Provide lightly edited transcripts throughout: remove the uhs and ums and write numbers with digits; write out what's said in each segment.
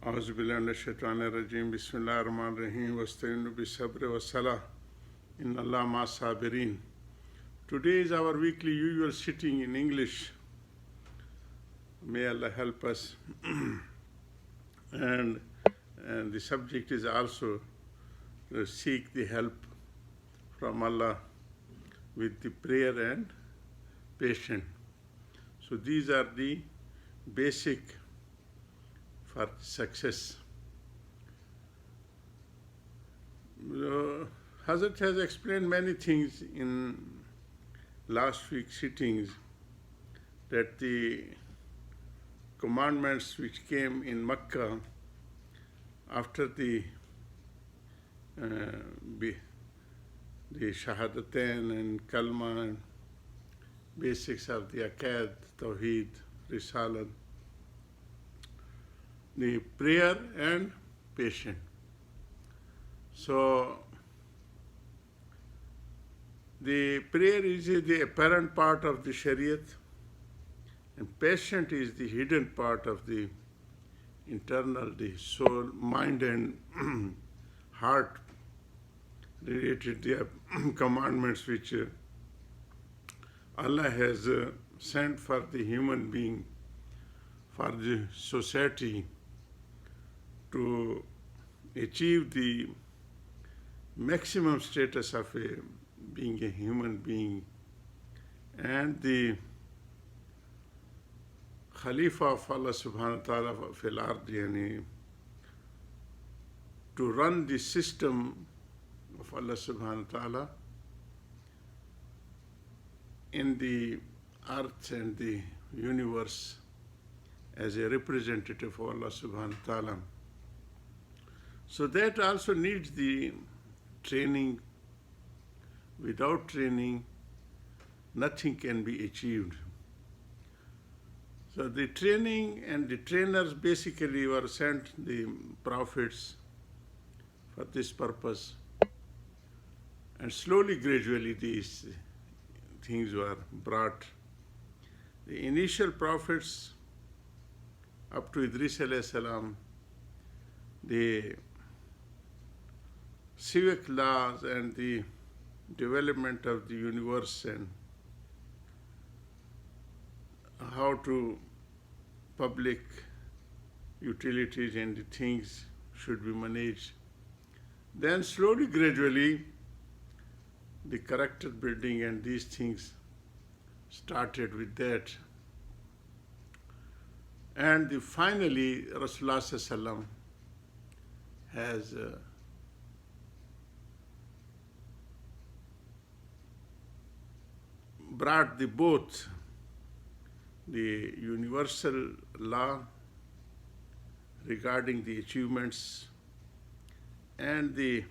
A'udhu billahi minash shaitanir rajeem. Bismillahir rahmanir rahim. Wasta'inu bis-sabri was-salah. Inna Allah ma'as sabirin. Today is our weekly usual sitting in English. May Allah help us. and the subject is also to seek the help from Allah with the prayer and patience. So these are the basic for success. Hazrat has explained many things in last week's sittings, that the commandments which came in Makkah after the Shahadatain and Kalma and basics of the Aqaid, Tawheed, Risalah, the prayer and patience. So the prayer is the apparent part of the Shariat, and patience is the hidden part of the internal, the soul, mind and heart related to the commandments which Allah has sent for the human being, for the society to achieve the maximum status of being a human being and the Khalifa of Allah subhanahu wa ta'ala fil ard, yani to run the system of Allah subhanahu wa ta'ala in the earth and the universe as a representative of Allah subhanahu wa ta'ala. So that also needs the training. Without training, nothing can be achieved. So the training and the trainers basically were sent, the prophets, for this purpose. And slowly, gradually, these things were brought. The initial prophets, up to Idris alayhi salam, the civic laws and the development of the universe and how to public utilities and the things should be managed. Then slowly, gradually, the character building and these things started with that. And finally, Rasulullah Sallallahu Alaihi Wasallam has brought both the universal law regarding the achievements and the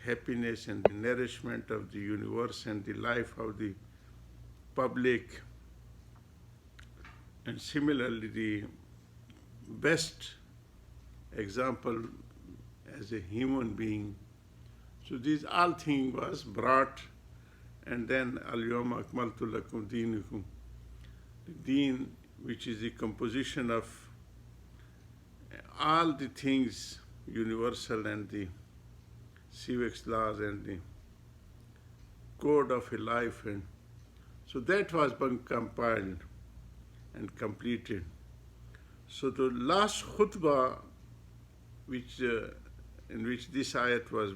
happiness and the nourishment of the universe and the life of the public, and similarly the best example as a human being. So these all things was brought, and then al-yawma akmaltu lakum deenakum, the deen, which is the composition of all the things universal and the civics laws and the code of a life, and so that was being compiled and completed. So the last khutbah, which in which this ayat was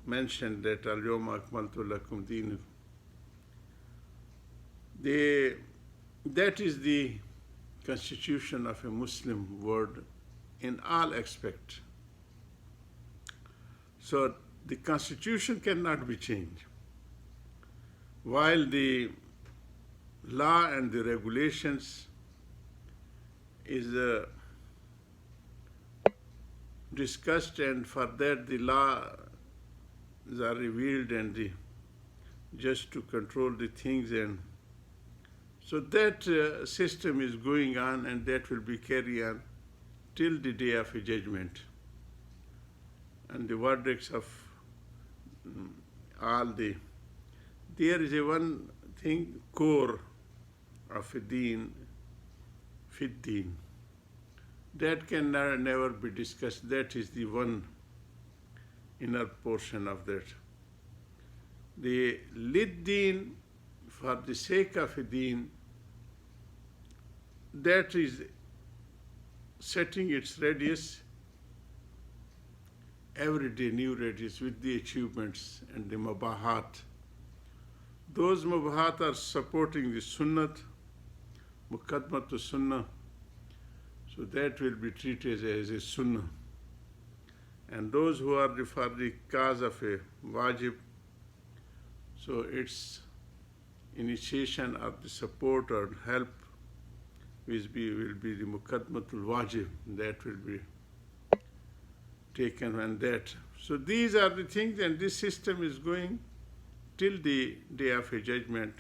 mentioned, that al-yawma akmaltu lakum deenakum, that is the constitution of a Muslim world in all aspects. So the constitution cannot be changed, while the law and the regulations is discussed, and for that the laws are revealed and just to control the things, and so that system is going on, and that will be carried on till the day of a judgment. And the verdicts of all there is a one thing, core of a deen, Fiddin. That can never be discussed. That is the one inner portion of that. The Liddin, for the sake of a deen, that is setting its radius, every day new radius with the achievements and the mubahat. Those mubahat are supporting the sunnat, muqaddmatu sunnah, so that will be treated as a sunnah. And those who are for the cause of a wajib, so its initiation or the support or help will be the muqaddmatul wajib, that will be taken and that. So these are the things, and this system is going till the day of a judgment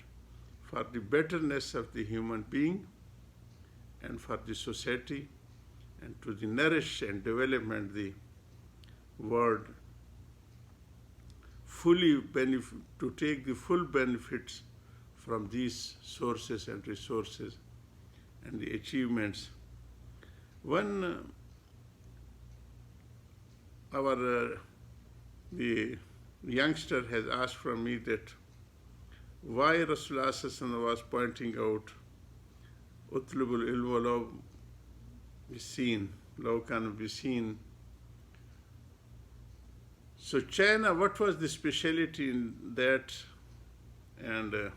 for the betterness of the human being and for the society, and to the nourish and development the world fully to take the full benefits from these sources and resources and the achievements. One the youngster has asked from me that why Rasulullah Sallallahu was pointing out utlubul ilm law biseen, law can be seen. So China, what was the speciality in that? And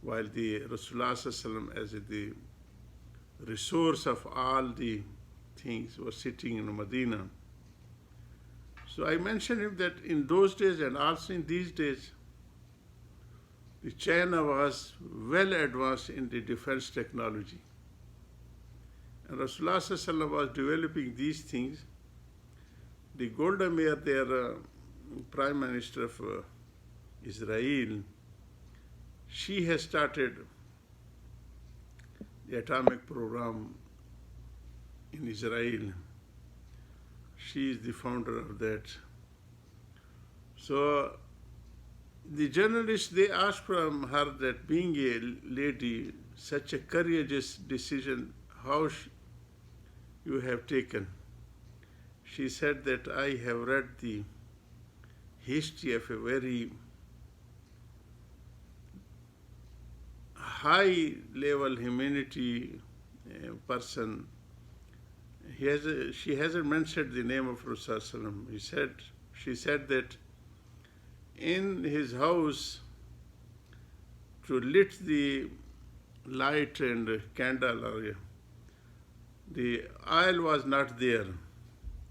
while the Rasulullah Sallallahu as the resource of all the things was sitting in Medina. So I mentioned him that in those days and also in these days, the China was well advanced in the defense technology. And Rasulullah Sallallahu was developing these things. The Golda Meir, their Prime Minister of Israel, she has started the atomic program in Israel. She is the founder of that. So the journalists, they asked from her that being a lady, such a courageous decision, how you have taken. She said that I have read the history of a very high level humanity person. She hasn't mentioned the name of Rasulullah. She said that in his house, to lit the light and candle, or the oil was not there,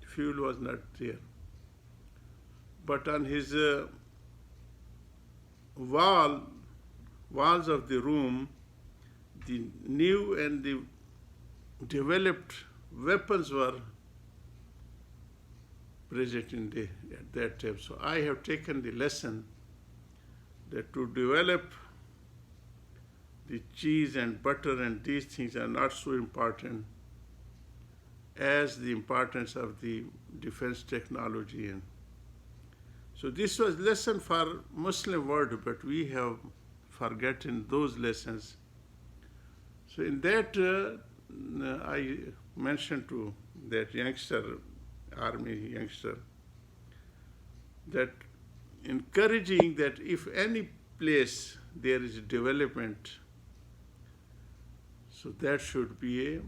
fuel was not there. But on his walls of the room, the new and the developed weapons were present at that time. So I have taken the lesson that to develop the cheese and butter and these things are not so important as the importance of the defense technology. And so this was lesson for Muslim world, but we have forgotten those lessons. So in that, I mentioned to that youngster, army youngster, that encouraging that if any place there is development, so that should be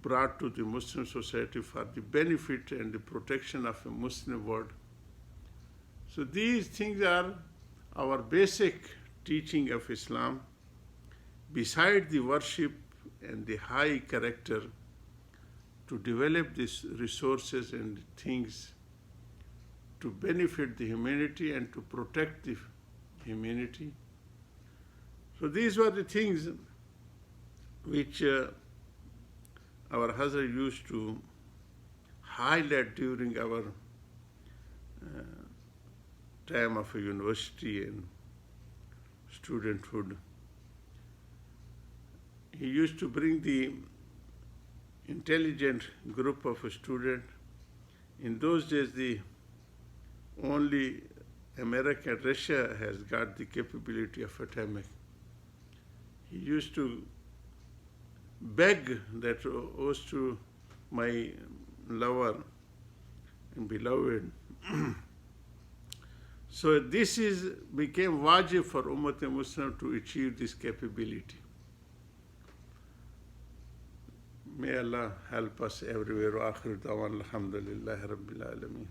brought to the Muslim society for the benefit and the protection of a Muslim world. So these things are our basic teaching of Islam. Beside the worship and the high character, to develop these resources and things to benefit the humanity and to protect the humanity. So these were the things which our Hazrat used to highlight during our time of a university and studenthood. He used to bring the intelligent group of a student. In those days, the only America and Russia has got the capability of atomic. He used to beg that owes to my lover and beloved. So this became wajib for Ummat-e-Muslim to achieve this capability. May Allah help us everywhere. Wa akhiru da'wan alhamdulillahi rabbil alameen.